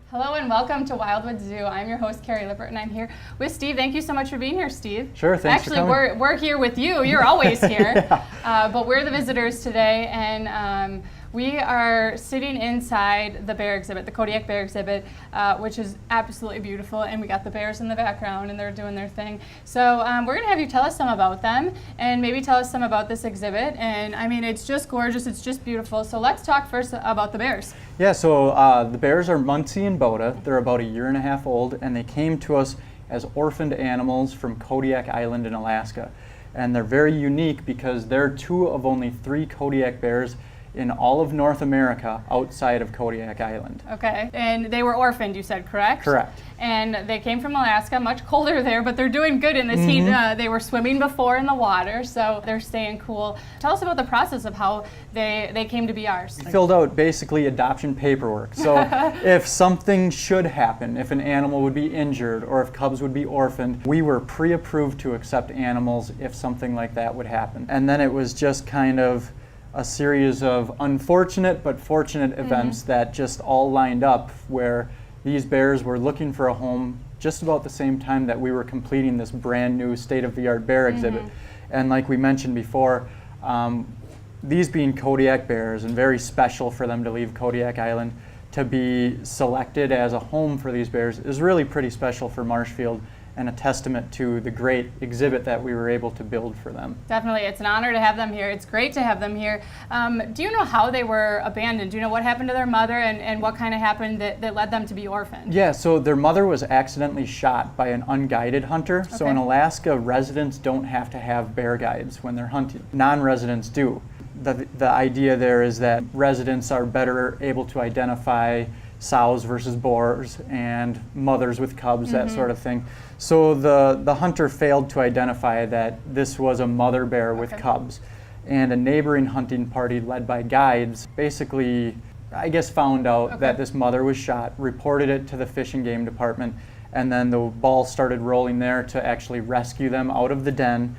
Hello and welcome to Wildwood Zoo. I'm your host, Carrie Lippert, and I'm here with Steve. Thank you so much for being here, Steve. Sure, thanks for coming. Actually, we're here with you. You're always here. Yeah. But we're the visitors today, and we are sitting inside the bear exhibit, the Kodiak Bear exhibit, which is absolutely beautiful, and we got the bears in the background, and they're doing their thing. So we're going to have you tell us some about them, and maybe tell us some about this exhibit. And I mean, it's just gorgeous, it's just beautiful. So let's talk first about the bears. Yeah, so the bears are Muncie and Boda. They're about 1.5 years old, and they came to us as orphaned animals from Kodiak Island in Alaska. And they're very unique because they're 2 of only 3 Kodiak bears in all of North America outside of Kodiak Island. Okay, and they were orphaned, you said, correct? Correct. And they came from Alaska, much colder there, but they're doing good in this heat. They were swimming before in the water, so they're staying cool. Tell us about the process of how they came to be ours. We filled out basically adoption paperwork. So if something should happen, if an animal would be injured or if cubs would be orphaned, we were pre-approved to accept animals if something like that would happen. And then it was just kind of a series of unfortunate but fortunate events that just all lined up where these bears were looking for a home just about the same time that we were completing this brand new state-of-the-art bear exhibit. And like we mentioned before, these being Kodiak bears, and very special for them to leave Kodiak Island, to be selected as a home for these bears is really pretty special for Marshfield, and a testament to the great exhibit that we were able to build for them. Definitely, it's an honor to have them here. It's great to have them here. Do you know how they were abandoned? Do you know what happened to their mother and what kind of happened that led them to be orphaned? Yeah, so their mother was accidentally shot by an unguided hunter. So in Alaska, residents don't have to have bear guides when they're hunting. Non-residents do. The idea there is that residents are better able to identify sows versus boars and mothers with cubs, that sort of thing. So the hunter failed to identify that this was a mother bear with cubs. And a neighboring hunting party led by guides basically, I guess, found out that this mother was shot, reported it to the Fish and Game Department, and then the ball started rolling there to actually rescue them out of the den.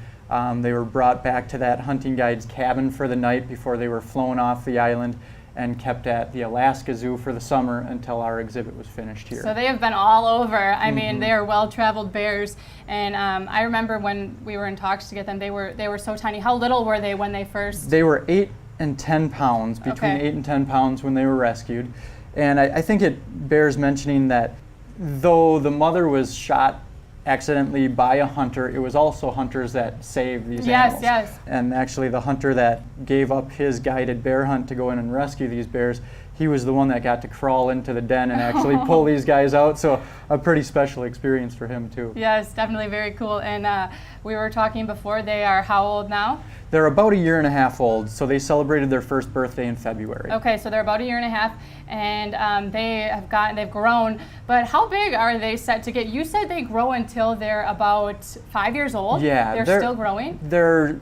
They were brought back to that hunting guide's cabin for the night before they were flown off the island and kept at the Alaska Zoo for the summer until our exhibit was finished here. So they have been all over. I mean, they are well-traveled bears, and I remember when we were in talks to get them, they were so tiny. How little were they when they first? They were 8 and 10 pounds, between 8 and 10 pounds when they were rescued. And I think it bears mentioning that though the mother was shot accidentally by a hunter, it was also hunters that saved these animals. Yes. And actually the hunter that gave up his guided bear hunt to go in and rescue these bears, he was the one that got to crawl into the den and actually pull these guys out. So a pretty special experience for him too. Yes, definitely very cool. And we were talking before, they are how old now? They're about 1.5 years old, so they celebrated their first birthday in February. Okay, so they're about 1.5 years, and they've grown. But how big are they set to get? You said they grow until they're about 5 years old? Yeah. They're still growing? They're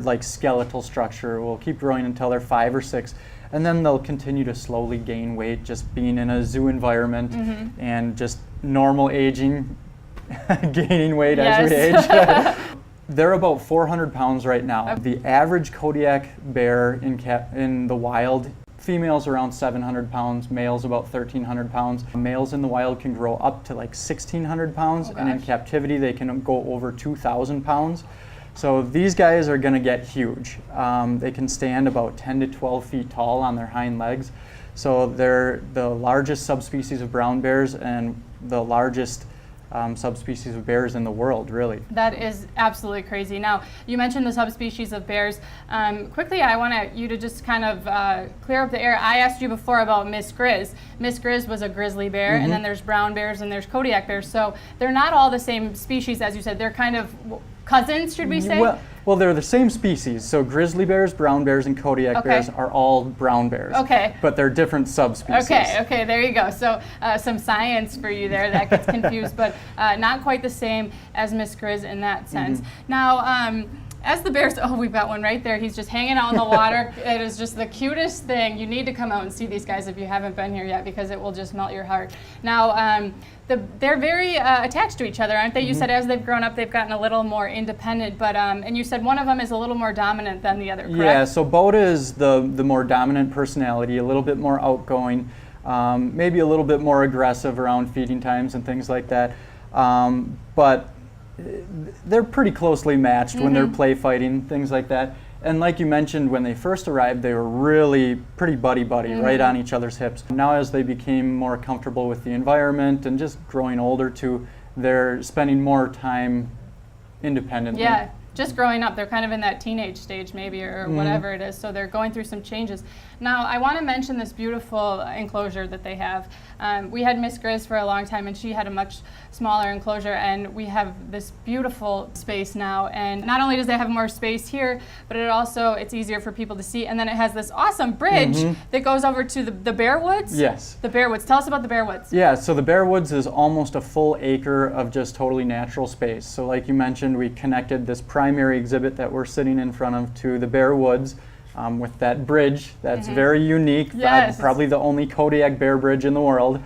like skeletal structure will keep growing until they're 5 or 6. And then they'll continue to slowly gain weight, just being in a zoo environment and just normal aging, gaining weight as we age. They're about 400 pounds right now. The average Kodiak bear in the wild, females around 700 pounds, males about 1,300 pounds. Males in the wild can grow up to like 1,600 pounds, and in captivity they can go over 2,000 pounds. So these guys are going to get huge. They can stand about 10 to 12 feet tall on their hind legs. So they're the largest subspecies of brown bears and the largest subspecies of bears in the world, really. That is absolutely crazy. Now, you mentioned the subspecies of bears. Quickly, I want you to just kind of clear up the air. I asked you before about Miss Grizz. Miss Grizz was a grizzly bear, and then there's brown bears and there's Kodiak bears. So they're not all the same species, as you said. They're kind of cousins, should we say? Well, they're the same species. So grizzly bears, brown bears, and Kodiak bears are all brown bears. Okay. But they're different subspecies. Okay, there you go. So some science for you there that gets confused, but not quite the same as Miss Grizz in that sense. Now, as the bears, oh, we've got one right there. He's just hanging out in the water. It is just the cutest thing. You need to come out and see these guys if you haven't been here yet, because it will just melt your heart. Now, they're very attached to each other, aren't they? You said as they've grown up, they've gotten a little more independent, but and you said one of them is a little more dominant than the other, correct? Yeah, so Boda is the more dominant personality, a little bit more outgoing, maybe a little bit more aggressive around feeding times and things like that. But they're pretty closely matched when they're play fighting, things like that. And like you mentioned, when they first arrived, they were really pretty buddy-buddy, right on each other's hips. Now as they became more comfortable with the environment and just growing older too, they're spending more time independently. Yeah, just growing up. They're kind of in that teenage stage maybe, or whatever it is, so they're going through some changes. Now, I want to mention this beautiful enclosure that they have. We had Miss Grizz for a long time, and she had a much smaller enclosure, and we have this beautiful space now. And not only does it have more space here, but it's easier for people to see. And then it has this awesome bridge that goes over to the Bear Woods. Yes. The Bear Woods. Tell us about the Bear Woods. Yeah, so the Bear Woods is almost a full acre of just totally natural space. So like you mentioned, we connected this primary exhibit that we're sitting in front of to the Bear Woods. With that bridge that's very unique, probably the only Kodiak bear bridge in the world.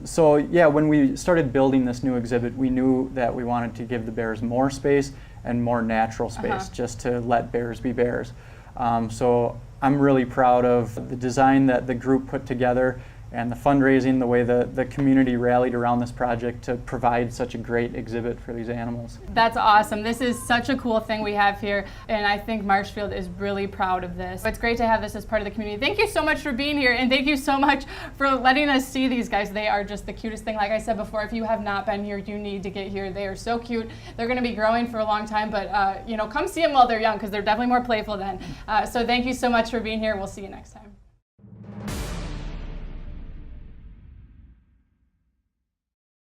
So yeah, when we started building this new exhibit, we knew that we wanted to give the bears more space and more natural space, just to let bears be bears. So I'm really proud of the design that the group put together and the fundraising, the way the community rallied around this project to provide such a great exhibit for these animals. That's awesome. This is such a cool thing we have here, and I think Marshfield is really proud of this. It's great to have this as part of the community. Thank you so much for being here, and thank you so much for letting us see these guys. They are just the cutest thing. Like I said before, if you have not been here, you need to get here. They are so cute. They're going to be growing for a long time, but come see them while they're young, because they're definitely more playful then. So thank you so much for being here. We'll see you next time.